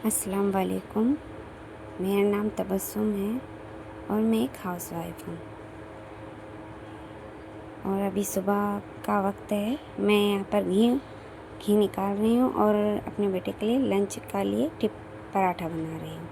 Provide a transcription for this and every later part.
अस्सलाम वालेकुम। मेरा नाम तबस्सुम है और मैं एक हाउसवाइफ हूँ। और अभी सुबह का वक्त है। मैं यहाँ पर घी निकाल रही हूँ और अपने बेटे के लिए लंच का लिए पराठा बना रही हूँ।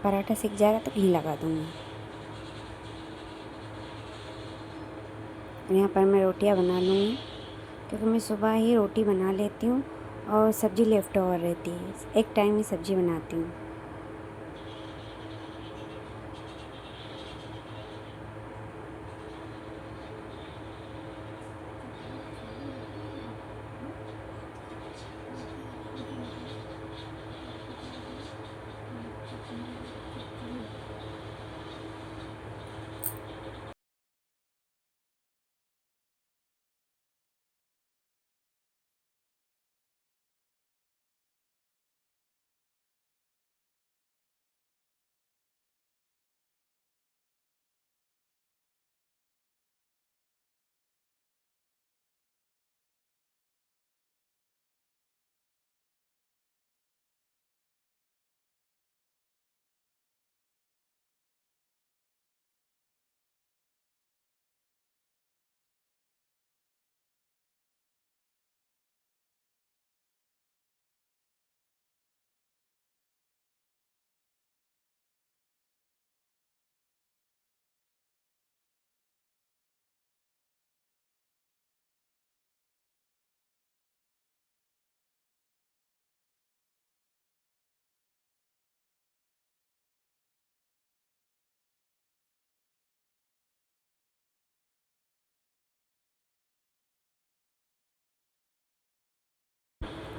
पराठा सिक जाएगा तो घी लगा दूँगी। यहाँ पर मैं रोटियाँ बना लूँगी क्योंकि मैं सुबह ही रोटी बना लेती हूँ और सब्ज़ी लेफ़्ट ओवर रहती है। एक टाइम ही सब्ज़ी बनाती हूँ।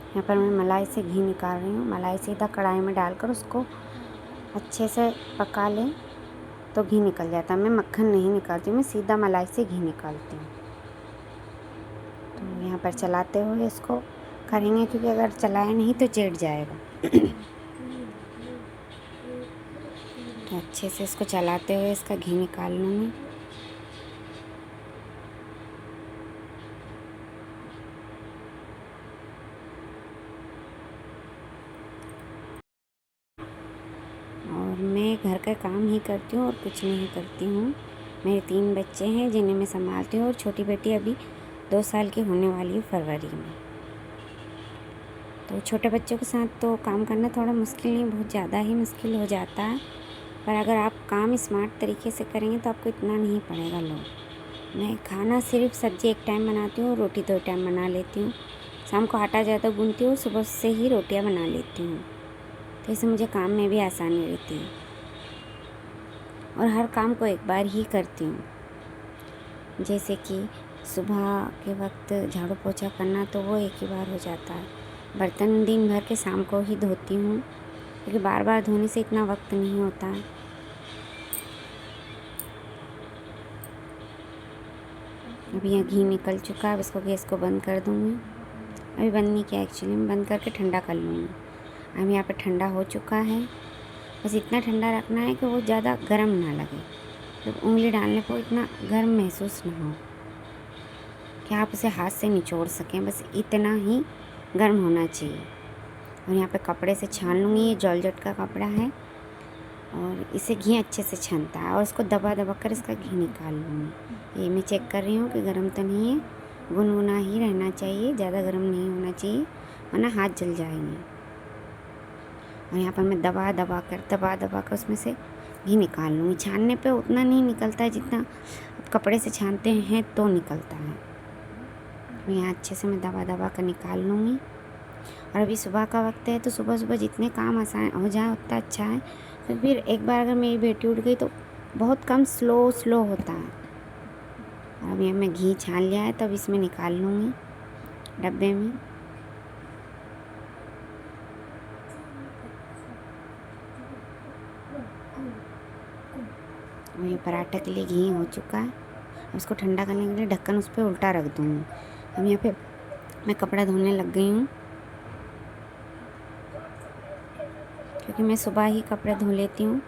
यहाँ पर मैं मलाई से घी निकाल रही हूँ। मलाई सीधा कढ़ाई में डालकर उसको अच्छे से पका लें तो घी निकल जाता है। मैं मक्खन नहीं निकालती, मैं सीधा मलाई से घी निकालती हूँ। तो यहाँ पर चलाते हुए इसको करेंगे क्योंकि अगर चलाए नहीं तो जट जाएगा। तो अच्छे से इसको चलाते हुए इसका घी निकाल लूँगी। और मैं घर का काम ही करती हूँ और कुछ नहीं करती हूँ। मेरे 3 बच्चे हैं जिन्हें मैं संभालती हूँ और छोटी बेटी अभी 2 साल की होने वाली है फरवरी में। तो छोटे बच्चों के साथ तो काम करना थोड़ा मुश्किल नहीं, बहुत ज़्यादा ही मुश्किल हो जाता है। पर अगर आप काम स्मार्ट तरीके से करेंगे तो आपको इतना नहीं पड़ेगा लोड। मैं खाना सिर्फ सब्ज़ी एक टाइम बनाती हूँ, रोटी 2 टाइम बना लेती हूँ। शाम को आटा ज़्यादा गूँथती हूँ, सुबह से ही रोटियाँ बना लेती हूँ। तो इससे मुझे काम में भी आसानी रहती है और हर काम को एक बार ही करती हूँ। जैसे कि सुबह के वक्त झाड़ू पोछा करना तो वो एक ही बार हो जाता है। बर्तन दिन भर के शाम को ही धोती हूँ क्योंकि बार बार धोने से इतना वक्त नहीं होता है। अभी यहाँ घी निकल चुका है। अब इसको गैस को बंद कर दूँगी। अभी बंद नहीं किया एक्चुअली, मैं बंद करके ठंडा कर लूँगी। अब यहाँ पे ठंडा हो चुका है। बस इतना ठंडा रखना है कि वो ज़्यादा गर्म ना लगे, जब उंगली डालने पर इतना गर्म महसूस ना हो कि आप उसे हाथ से निचोड़ सकें। बस इतना ही गर्म होना चाहिए। और यहाँ पे कपड़े से छान लूँगी। ये जॉर्जेट का कपड़ा है और इसे घी अच्छे से छानता है और इसको दबा दबा कर इसका घी निकाल लूँगी। ये मैं चेक कर रही हूँ कि गर्म तो नहीं है, गुनगुना ही रहना चाहिए, ज़्यादा गर्म नहीं होना चाहिए वरना हाथ जल जाएंगे। और यहाँ पर मैं दबा दबा कर उसमें से घी निकाल लूँगी। छानने पे उतना नहीं निकलता है जितना आप कपड़े से छानते हैं तो निकलता है। यहाँ अच्छे से मैं दबा दबा कर निकाल लूँगी। और अभी सुबह का वक्त है तो सुबह सुबह जितने काम आसान हो जाए उतना अच्छा है। तो फिर एक बार अगर मेरी बेटी उठ गई तो बहुत कम स्लो होता है। और अभी मैं घी छान लिया है, तब इसमें निकाल लूँगी डब्बे में। और ये पराठा के लिए घी हो चुका है। अब इसको ठंडा करने के लिए ढक्कन उस पर उल्टा रख दूँगी। अब यहाँ पे मैं कपड़ा धोने लग गई हूँ, क्योंकि मैं सुबह ही कपड़े धो लेती हूँ।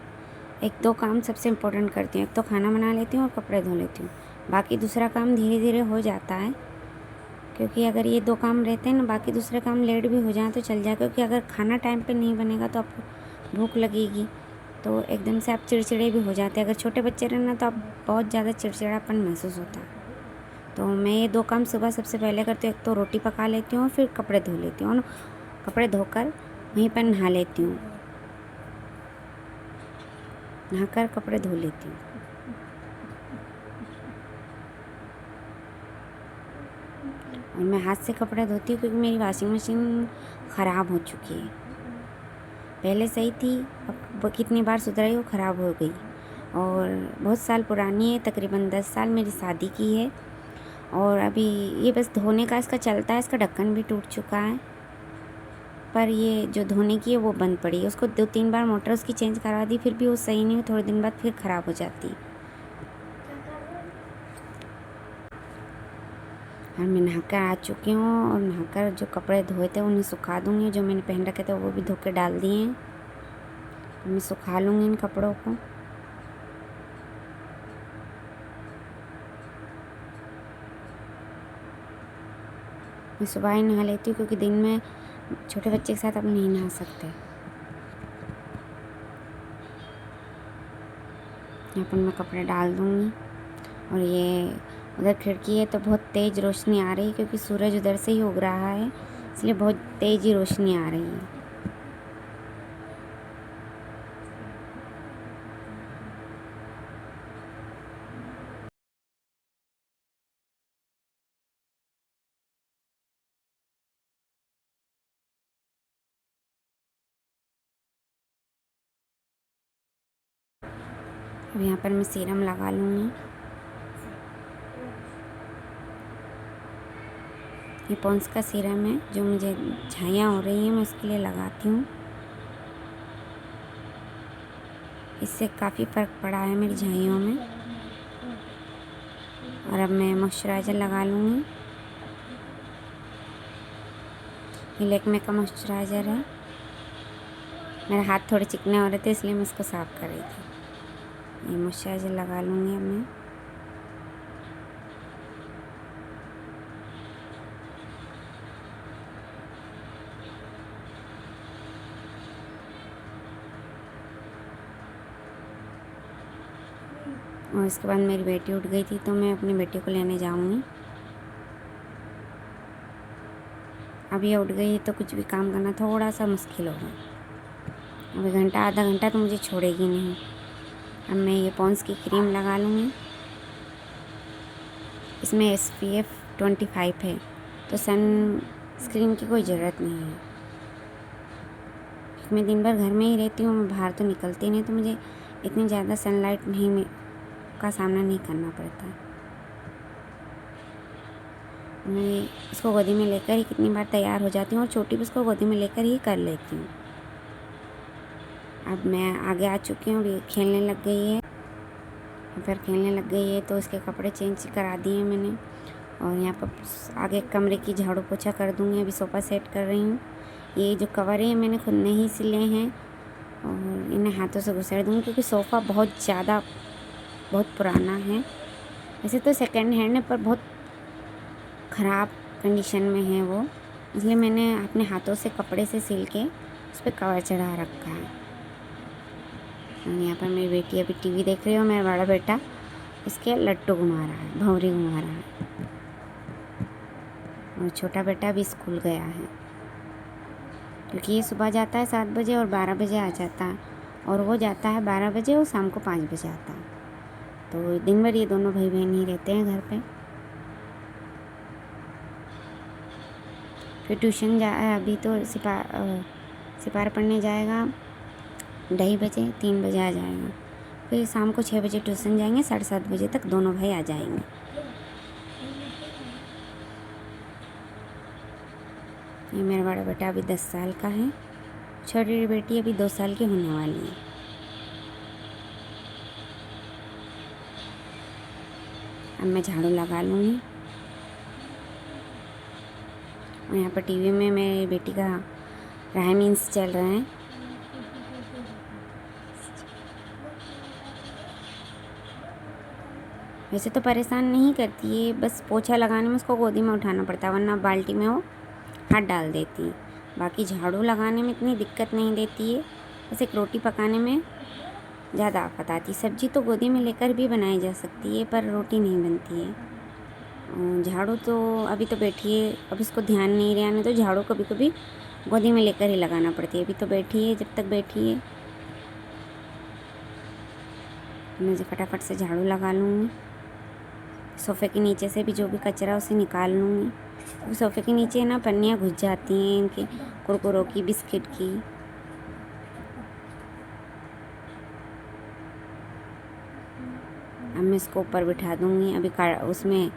एक दो काम सबसे इम्पोर्टेंट करती हूँ, एक तो खाना बना लेती हूँ और कपड़े धो लेती हूँ। बाकी दूसरा काम धीरे धीरे हो जाता है, क्योंकि अगर ये दो काम रहते हैं ना, बाकी दूसरे काम लेट भी हो जाए तो चल जाए। क्योंकि अगर खाना टाइम पे नहीं बनेगा तो आपको भूख लगेगी, तो एकदम से आप चिड़चिड़े भी हो जाते हैं। अगर छोटे बच्चे रहना तो आप बहुत ज़्यादा चिड़चिड़ापन महसूस होता है। तो मैं ये दो काम सुबह सबसे पहले करती हूँ, एक तो रोटी पका लेती हूँ और फिर कपड़े धो लेती हूँ, और कपड़े धोकर वहीं पर नहा लेती हूँ, नहाकर कपड़े धो लेती हूँ। और मैं हाथ से कपड़े धोती हूँ, क्योंकि मेरी वॉशिंग मशीन ख़राब हो चुकी है। पहले सही थी, अब कितनी बार सुधराई वो ख़राब हो गई, और बहुत साल पुरानी है, तकरीबन 10 साल मेरी शादी की है। और अभी ये बस धोने का इसका चलता है, इसका ढक्कन भी टूट चुका है, पर ये जो धोने की है वो बंद पड़ी है। उसको 2-3 बार मोटर उसकी चेंज करवा दी, फिर भी वो सही नहीं हुई, थोड़े दिन बाद फिर ख़राब हो जाती। और मैं नहाकर आ चुकी हूँ, और नहाकर जो कपड़े धोए थे उन्हें सुखा दूँगी। जो मैंने पहन रखे थे वो भी धो के डाल दिए हैं, मैं सुखा लूँगी इन कपड़ों को। मैं सुबह ही नहा लेती हूँ, क्योंकि दिन में छोटे बच्चे के साथ अब नहीं नहा सकते। यहाँ पर मैं कपड़े डाल दूँगी। और ये उधर खिड़की है तो बहुत तेज़ रोशनी आ रही है, क्योंकि सूरज उधर से ही उग रहा है, इसलिए बहुत तेज़ ही रोशनी आ रही है। अब यहाँ पर मैं सीरम लगा लूँगी। ये पॉन्ड्स का सीरम है, जो मुझे झाइयाँ हो रही हैं मैं उसके लिए लगाती हूँ। इससे काफ़ी फ़र्क पड़ा है मेरी झाइयों में। और अब मैं मॉइस्चराइज़र लगा लूँगी। ये लैक्मे का मॉइस्चराइज़र है। मेरे हाथ थोड़े चिकने हो रहे थे, इसलिए मैं इसको साफ़ कर रही थी। ये मॉइस्चराइज़र लगा लूँगी अब मैं। और इसके बाद मेरी बेटी उठ गई थी, तो मैं अपनी बेटी को लेने जाऊँगी। अब ये उठ गई तो कुछ भी काम करना थोड़ा सा मुश्किल होगा। अभी घंटा आधा घंटा तो मुझे छोड़ेगी नहीं। अब मैं ये पॉन्ड्स की क्रीम लगा लूँगी। इसमें SPF 25 है, तो सन स्क्रीन की कोई ज़रूरत नहीं है। मैं दिन भर घर में ही रहती हूँ, मैं बाहर तो निकलती नहीं, तो मुझे इतनी ज़्यादा सनलाइट नहीं का सामना नहीं करना पड़ता। मैं इसको गोदी में लेकर ही कितनी बार तैयार हो जाती हूँ, और छोटी भी इसको गोदी में लेकर ही कर लेती हूँ। अब मैं आगे आ चुकी हूँ, अभी खेलने लग गई है। फिर खेलने लग गई है तो इसके कपड़े चेंज करा दिए मैंने। और यहाँ पर आगे कमरे की झाड़ू पोछा कर दूँगी। अभी सोफ़ा सेट कर रही हूँ। ये जो कवर है मैंने खुद ने ही सिले हैं, और इन्हें हाथों से घुसेड़ दूँगी, क्योंकि सोफ़ा बहुत पुराना है। वैसे तो सेकंड हैंड है, पर बहुत ख़राब कंडीशन में है वो, इसलिए मैंने अपने हाथों से कपड़े से सिल के उस पर कवर चढ़ा रखा है। और यहाँ पर मेरी बेटी अभी टीवी देख रही है, और मेरा बड़ा बेटा इसके लट्टू घुमा रहा है, भंवरी घुमा रहा है। और छोटा बेटा भी स्कूल गया है, क्योंकि ये सुबह जाता है 7 बजे और 12 बजे आ जाता है, और वो जाता है 12 बजे और शाम को 5 बजे आता है। तो दिन भर ये दोनों भाई बहन ही रहते हैं घर पे। फिर ट्यूशन अभी तो सिपार पढ़ने जाएगा 2:30 बजे, 3 बजे आ जाएगा। फिर शाम को 6 बजे ट्यूशन जाएंगे, 7:30 बजे तक दोनों भाई आ जाएंगे। ये मेरा बड़ा बेटा अभी 10 साल का है, छोटी बेटी अभी 2 साल की होने वाली है। अब मैं झाड़ू लगा लूँगी। और यहाँ पर टीवी में मेरी बेटी का राइम्स चल रहे हैं। वैसे तो परेशान नहीं करती है, बस पोछा लगाने में उसको गोदी में उठाना पड़ता है, वरना बाल्टी में वो हाथ डाल देती है। बाकी झाड़ू लगाने में इतनी दिक्कत नहीं देती है, बस एक रोटी पकाने में ज़्यादा आफत आती है। सब्जी तो गोदी में लेकर भी बनाई जा सकती है, पर रोटी नहीं बनती है। झाड़ू तो अभी तो बैठी है, अब इसको ध्यान नहीं रहने तो झाड़ू कभी कभी गोदी में लेकर ही लगाना पड़ती है। अभी तो बैठी है, जब तक बैठी है मैं फटाफट से झाड़ू लगा लूँगी। सोफ़े के नीचे से भी जो भी कचरा उसे निकाल लूँगी, क्योंकि सोफ़े के नीचे ना पन्नियाँ घुस जाती हैं इनके कुरकुरों की, बिस्किट की। अब मैं इसको ऊपर बिठा दूँगी। अभी उसमें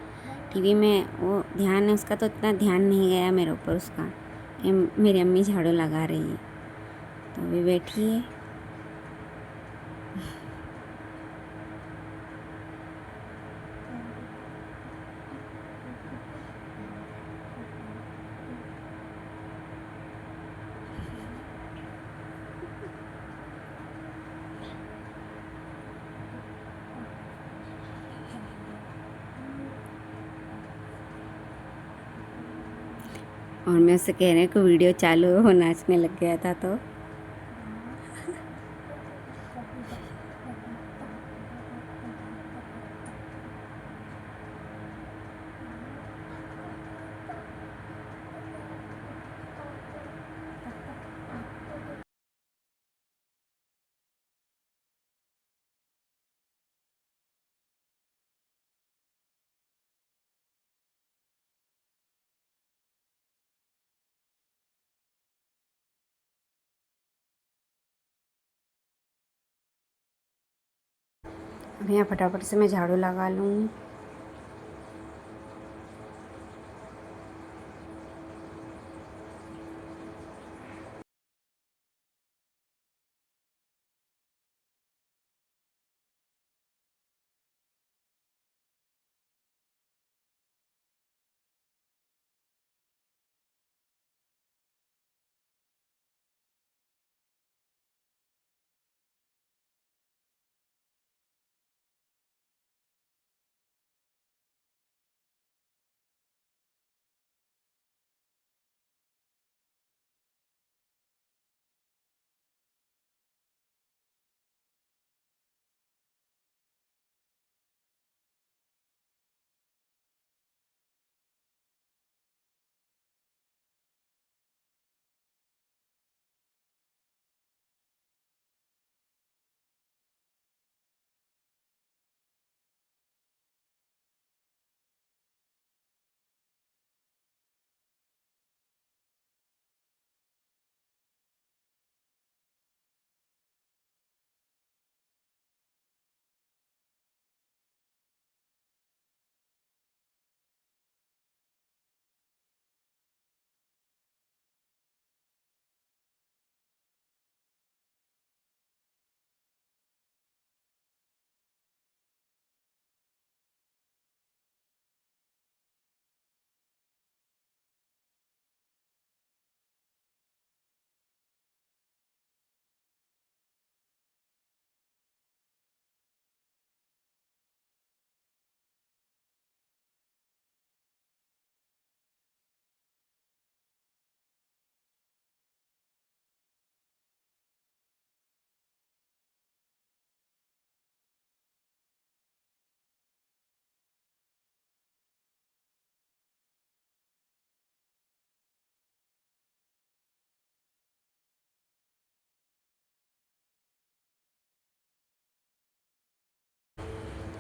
टीवी में वो ध्यान है उसका, तो इतना ध्यान नहीं गया मेरे ऊपर उसका कि मेरी अम्मी झाड़ू लगा रही है। तो अभी बैठी है। और मैं उससे कह रही हूँ कि वीडियो चालू हो, नाचने लग गया था। तो अब यहाँ फटाफट से मैं झाड़ू लगा लूँगी।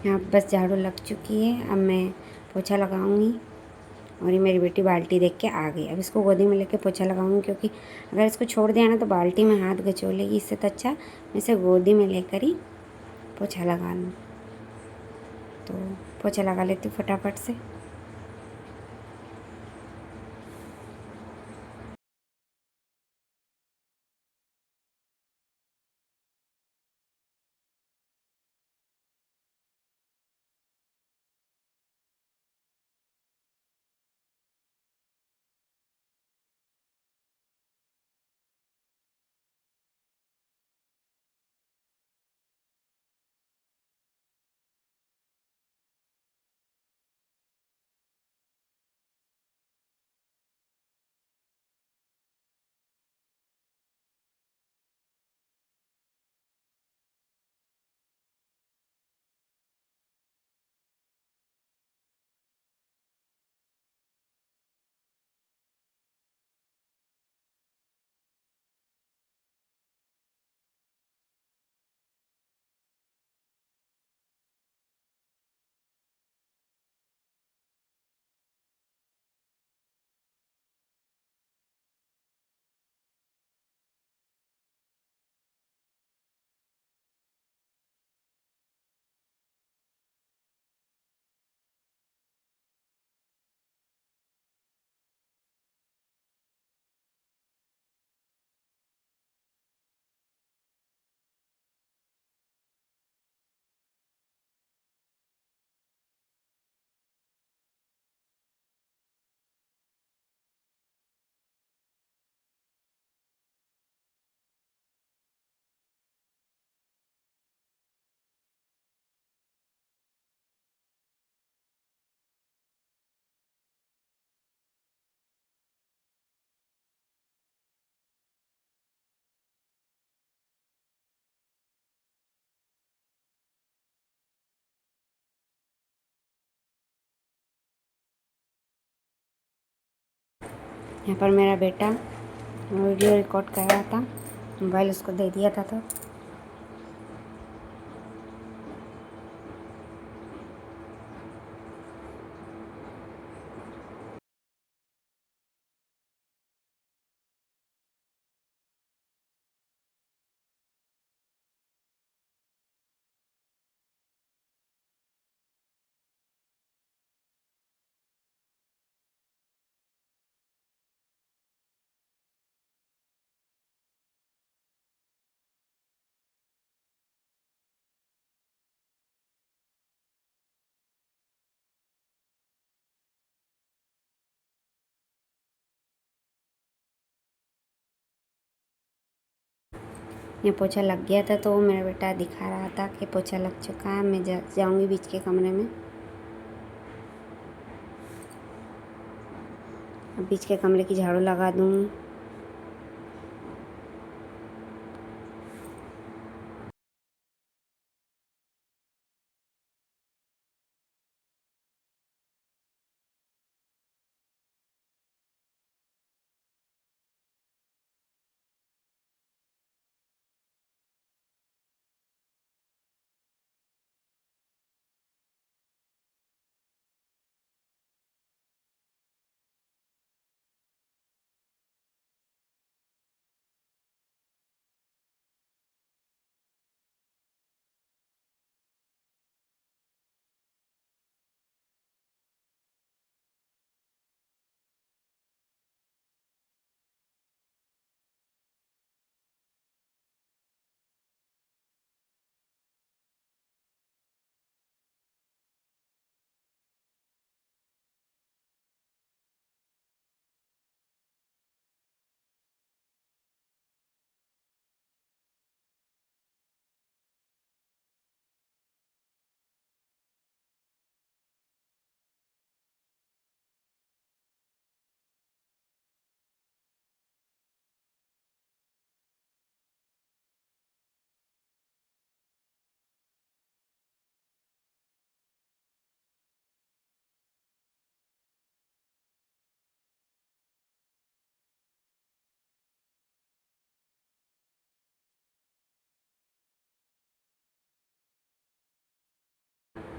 यहाँ बस झाड़ू लग चुकी है। अब मैं पोछा लगाऊंगी। और ये मेरी बेटी बाल्टी देख के आ गई। अब इसको गोदी में लेके पोछा लगाऊंगी, क्योंकि अगर इसको छोड़ दिया ना तो बाल्टी में हाथ गचोलेगी। इससे तो अच्छा मैं इसे गोदी में लेकर ही पोछा लगा लूँ। तो पोछा लगा लेती हूँ फटाफट से। यहाँ पर मेरा बेटा वीडियो रिकॉर्ड कर रहा था, मोबाइल उसको दे दिया था। तो ये पोछा लग गया था, तो मेरा बेटा दिखा रहा था कि पोछा लग चुका है। मैं जाऊँगी बीच के कमरे में। अब बीच के कमरे की झाड़ू लगा दूँगी।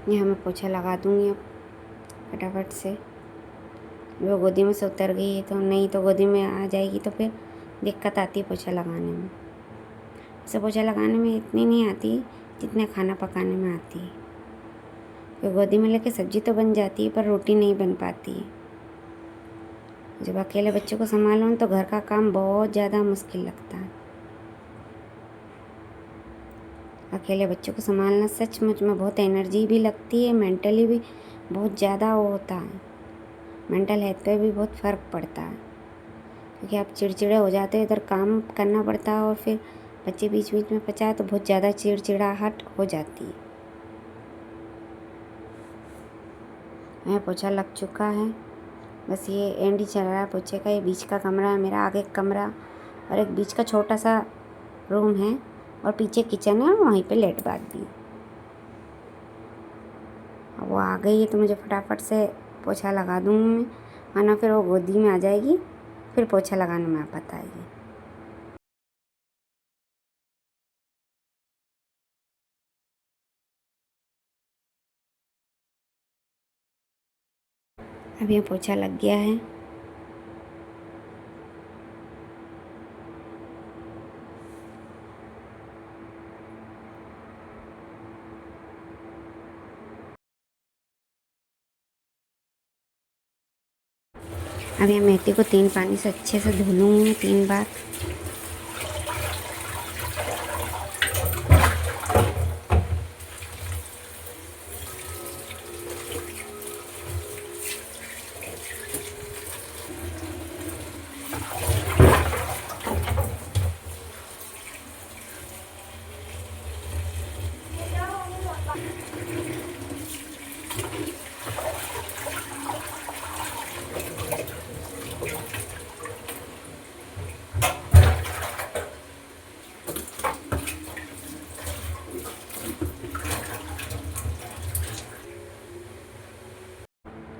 यहाँ मैं पोछा लगा दूँगी अब फटाफट से। वो गोदी में से उतर गई है, तो नहीं तो गोदी में आ जाएगी तो फिर दिक्कत आती है पोछा लगाने में। वैसे पोछा लगाने में इतनी नहीं आती जितने खाना पकाने में आती है। तो गोदी में लेके सब्जी तो बन जाती है, पर रोटी नहीं बन पाती है। जब अकेले बच्चों को संभालो तो घर का काम बहुत ज़्यादा मुश्किल लगता है। अकेले बच्चों को संभालना सचमुच में बहुत एनर्जी भी लगती है, मेंटली भी बहुत ज़्यादा वो होता है। मेंटल हेल्थ पे भी बहुत फ़र्क पड़ता है, क्योंकि आप चिड़चिड़े हो जाते हो, इधर काम करना पड़ता है और फिर बच्चे बीच बीच में पचाए तो बहुत ज़्यादा चिड़चिड़ाहट हो जाती है। मैं पोछा लग चुका है, बस ये एंड ही चल रहा है पोछे का। ये बीच का कमरा है मेरा, आगे एक कमरा और एक बीच का छोटा सा रूम है और पीछे किचन है, वहीं पे लेट बाथ भी। अब वो आ गई है तो मुझे फटाफट से पोछा लगा दूँगी मैं, वरना फिर वो गोदी में आ जाएगी, फिर पोछा लगाने में आफत आएगी। अब ये पोछा लग गया है। अब ये मेथी को 3 पानी से अच्छे से धो लूँगी 3 बार।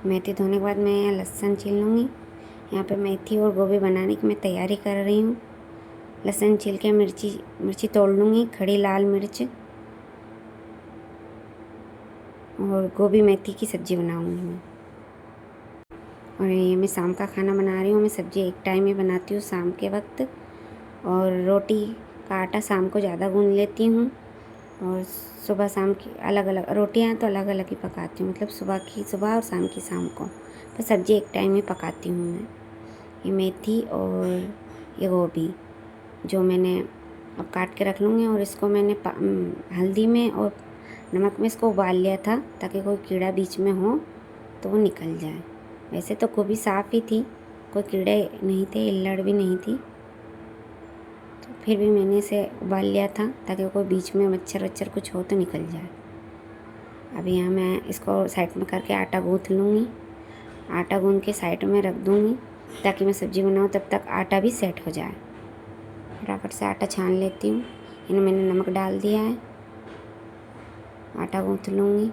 मेथी धोने के बाद मैं लहसुन छील लूँगी। यहाँ पे मेथी और गोभी बनाने की मैं तैयारी कर रही हूँ। लहसुन छील के मिर्ची तोड़ लूँगी, खड़ी लाल मिर्च और गोभी मेथी की सब्ज़ी बनाऊँगी मैं। और ये मैं शाम का खाना बना रही हूँ। मैं सब्ज़ी एक टाइम ही बनाती हूँ शाम के वक्त, और रोटी का आटा शाम को ज़्यादा गूँध लेती हूँ और सुबह शाम की अलग अलग रोटियाँ तो अलग अलग ही पकाती हूँ, मतलब सुबह की सुबह और शाम की शाम को। पर सब्ज़ी एक टाइम ही पकाती हूँ मैं। ये मेथी और ये गोभी जो मैंने अब काट के रख लूँगी, और इसको मैंने हल्दी में और नमक में इसको उबाल लिया था ताकि कोई कीड़ा बीच में हो तो वो निकल जाए। वैसे तो गोभी साफ़ ही थी, कोई कीड़े नहीं थे, इल्लड़ भी नहीं थी, तो फिर भी मैंने इसे उबाल लिया था ताकि कोई बीच में मच्छर वच्छर कुछ हो तो निकल जाए। अभी यहाँ मैं इसको साइड में करके आटा गूँथ लूँगी। आटा गूँथ के साइड में रख दूँगी ताकि मैं सब्ज़ी बनाऊँ तब तक आटा भी सेट हो जाए। फटाफट से आटा छान लेती हूँ। इन्हें मैंने नमक डाल दिया है, आटा गूँथ लूँगी।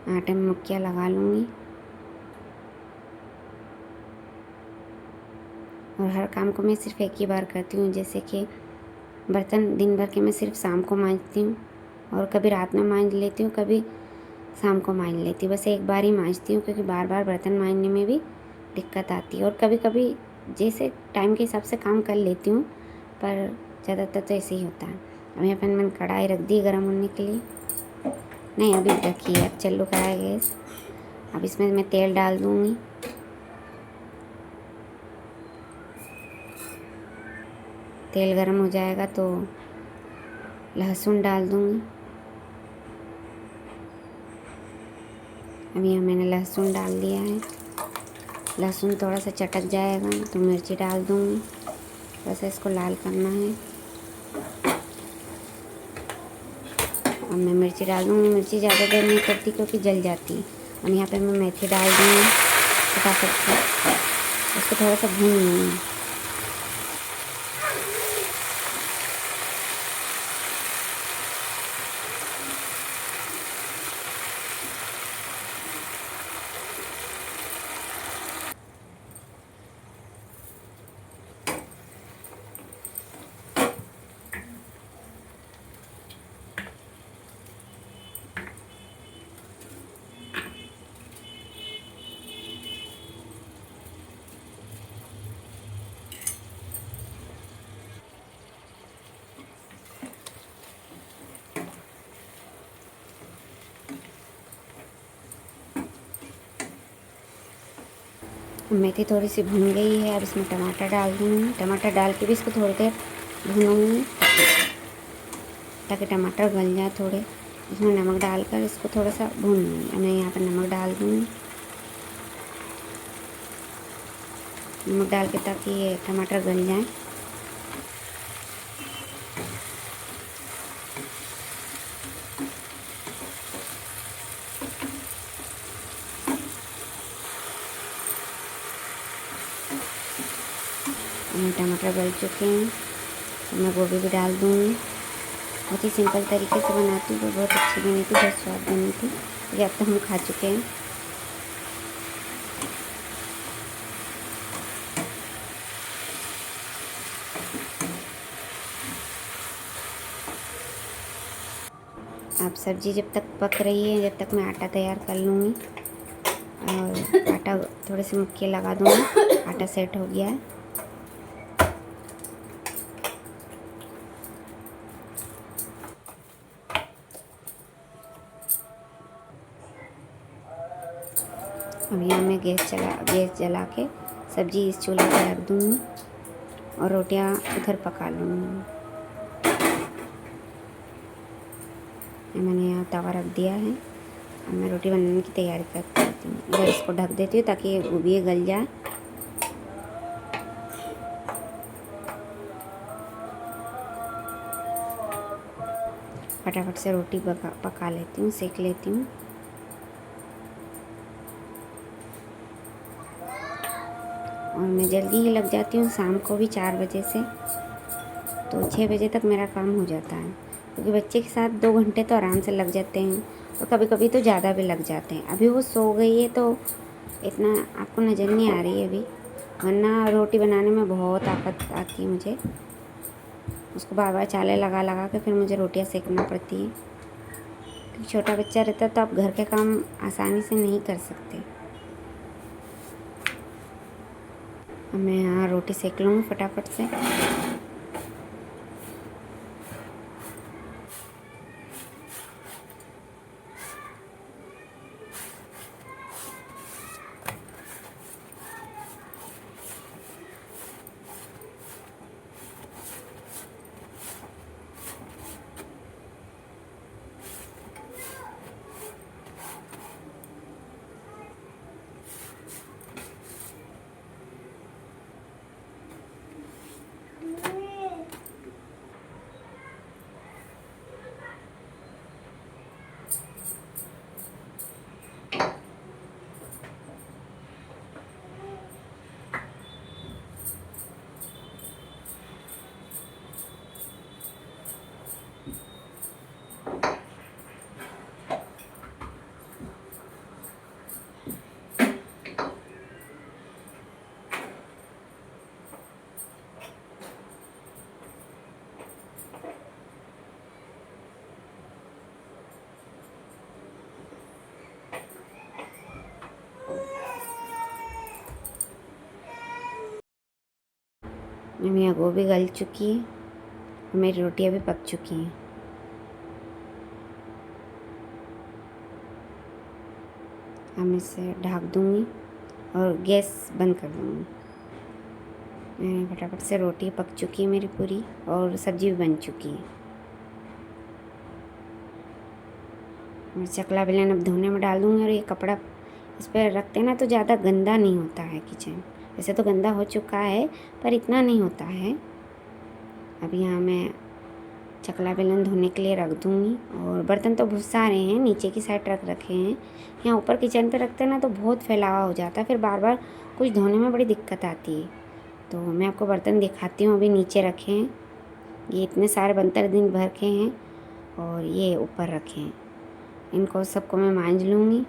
आटे में मुक्कियाँ लगा लूँगी। और हर काम को मैं सिर्फ एक ही बार करती हूँ, जैसे कि बर्तन दिन भर के मैं सिर्फ शाम को मांजती हूँ, और कभी रात में मांज लेती हूँ, कभी शाम को मांज लेती हूँ। बस एक बार ही मांजती हूँ क्योंकि बार बार बर्तन मांजने में भी दिक्कत आती है। और कभी कभी जैसे टाइम के हिसाब से काम कर लेती हूँ, पर ज़्यादातर तो ऐसे ही होता है। अब यहाँ पर मैंने कढ़ाई रख दी गर्म होने के लिए, नहीं अभी रखी है, अब चालू करा है गैस। अब इसमें मैं तेल डाल दूँगी। तेल गर्म हो जाएगा तो लहसुन डाल दूँगी। अभी यहाँ मैंने लहसुन डाल दिया है। लहसुन थोड़ा सा चटक जाएगा तो मिर्ची डाल दूँगी। बस इसको लाल करना है। अब मैं मिर्ची डाल दूँगी। मिर्ची ज़्यादा देर नहीं करती क्योंकि जल जाती है। अब यहाँ पे मैं मेथी डाल दूँगी फटाफट से, इसको थोड़ा सा भून लूँगी। मेथी थोड़ी सी भून गई है। अब इसमें टमाटर डाल दूँगी। टमाटर डाल के भी इसको थोड़ी देर भूनूँगी ताकि टमाटर गल जाए थोड़े। इसमें नमक डालकर इसको थोड़ा सा भून लूँगी। मैं यहाँ पर नमक डाल दूँगी। नमक डाल के ताकि ये टमाटर गल जाए। टमाटर गल चुके हैं तो मैं गोभी भी डाल दूँगी। बहुत ही सिंपल तरीके से बनाती हूँ, तो बहुत अच्छी बनी थी, बहुत स्वाद बनी थी। ये अब तो हम खा चुके हैं। अब सब्ज़ी जब तक पक रही है, जब तक मैं आटा तैयार कर लूँगी, और आटा थोड़े से मुक्के लगा दूँगी। आटा सेट हो गया है। अब यहाँ मैं गैस जला के सब्ज़ी इस चूल्हे पर रख दूँगी और रोटियाँ उधर पका लूँगी। मैंने यहाँ तवा रख दिया है। अब मैं रोटी बनाने की तैयारी करती हूँ। इधर इसको ढक देती हूँ ताकि गोभी गल जाए। फटाफट से रोटी पका लेती हूँ, सेक लेती हूँ। और मैं जल्दी ही लग जाती हूँ, शाम को भी 4 बजे से, तो 6 बजे तक मेरा काम हो जाता है, क्योंकि बच्चे के साथ 2 घंटे तो आराम से लग जाते हैं, और कभी कभी तो ज़्यादा भी लग जाते हैं। अभी वो सो गई है तो इतना आपको नज़र नहीं आ रही है अभी, वरना रोटी बनाने में बहुत आफत आती है मुझे। उसको बार बार चाले लगा लगा के फिर मुझे रोटियां सेकना पड़ती है, क्योंकि छोटा बच्चा रहता है तो आप घर के काम आसानी से नहीं कर सकते। अब मैं यहाँ रोटी सेक लूँगी फटाफट से। मेरी गोभी गल चुकी है और मेरी रोटियां भी पक चुकी हैं। अब मैं इसे ढक दूँगी और गैस बंद कर दूँगी। फटाफट से रोटी पक चुकी है मेरी पूरी, और सब्ज़ी भी बन चुकी है। मैं चकला बेलन अब धोने में डाल दूँगी, और ये कपड़ा इस पर रखते हैं ना तो ज़्यादा गंदा नहीं होता है किचन। वैसे तो गंदा हो चुका है पर इतना नहीं होता है। अब यहाँ मैं चकला बेलन धोने के लिए रख दूँगी, और बर्तन तो बहुत सारे हैं, नीचे की साइड रख रखे हैं। यहाँ ऊपर किचन पे रखते हैं ना तो बहुत फैलावा हो जाता है, फिर बार बार कुछ धोने में बड़ी दिक्कत आती है। तो मैं आपको बर्तन दिखाती हूँ। अभी नीचे रखे हैं, ये इतने सारे बर्तन दिन भर के हैं, और ये ऊपर रखे हैं। इनको सबको मैं मांज लूँगी,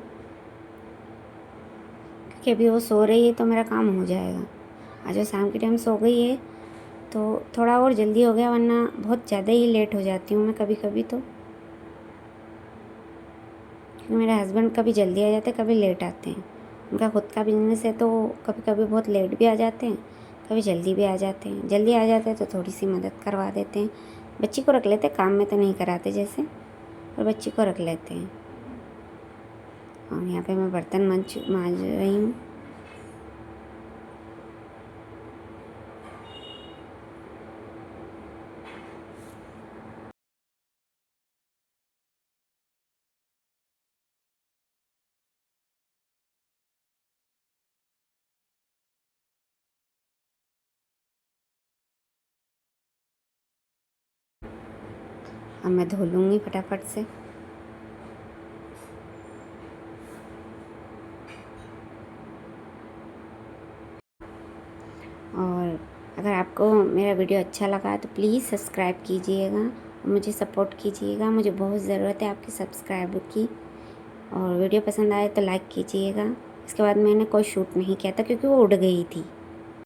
क्योंकि अभी वो सो रही है तो मेरा काम हो जाएगा। आज वो शाम के टाइम सो गई है तो थोड़ा और जल्दी हो गया, वरना बहुत ज़्यादा ही लेट हो जाती हूँ मैं कभी कभी तो, क्योंकि मेरे हस्बैंड कभी जल्दी आ जाते हैं, कभी लेट आते हैं। उनका खुद का बिजनेस है तो कभी कभी बहुत लेट भी आ जाते हैं, कभी जल्दी भी आ जाते हैं। जल्दी आ जाते हैं तो थोड़ी सी मदद करवा देते हैं। बच्ची को रख लेते हैं, काम में तो नहीं कराते जैसे, और बच्ची को रख लेते हैं। और यहाँ पे मैं बर्तन मांज रही हूँ। अब मैं धो लूँगी फटाफट से। और अगर आपको मेरा वीडियो अच्छा लगा तो प्लीज़ सब्सक्राइब कीजिएगा और मुझे सपोर्ट कीजिएगा। मुझे बहुत ज़रूरत है आपकी सब्सक्राइबर की। और वीडियो पसंद आए तो लाइक कीजिएगा। इसके बाद मैंने कोई शूट नहीं किया था, क्योंकि वो उड़ गई थी।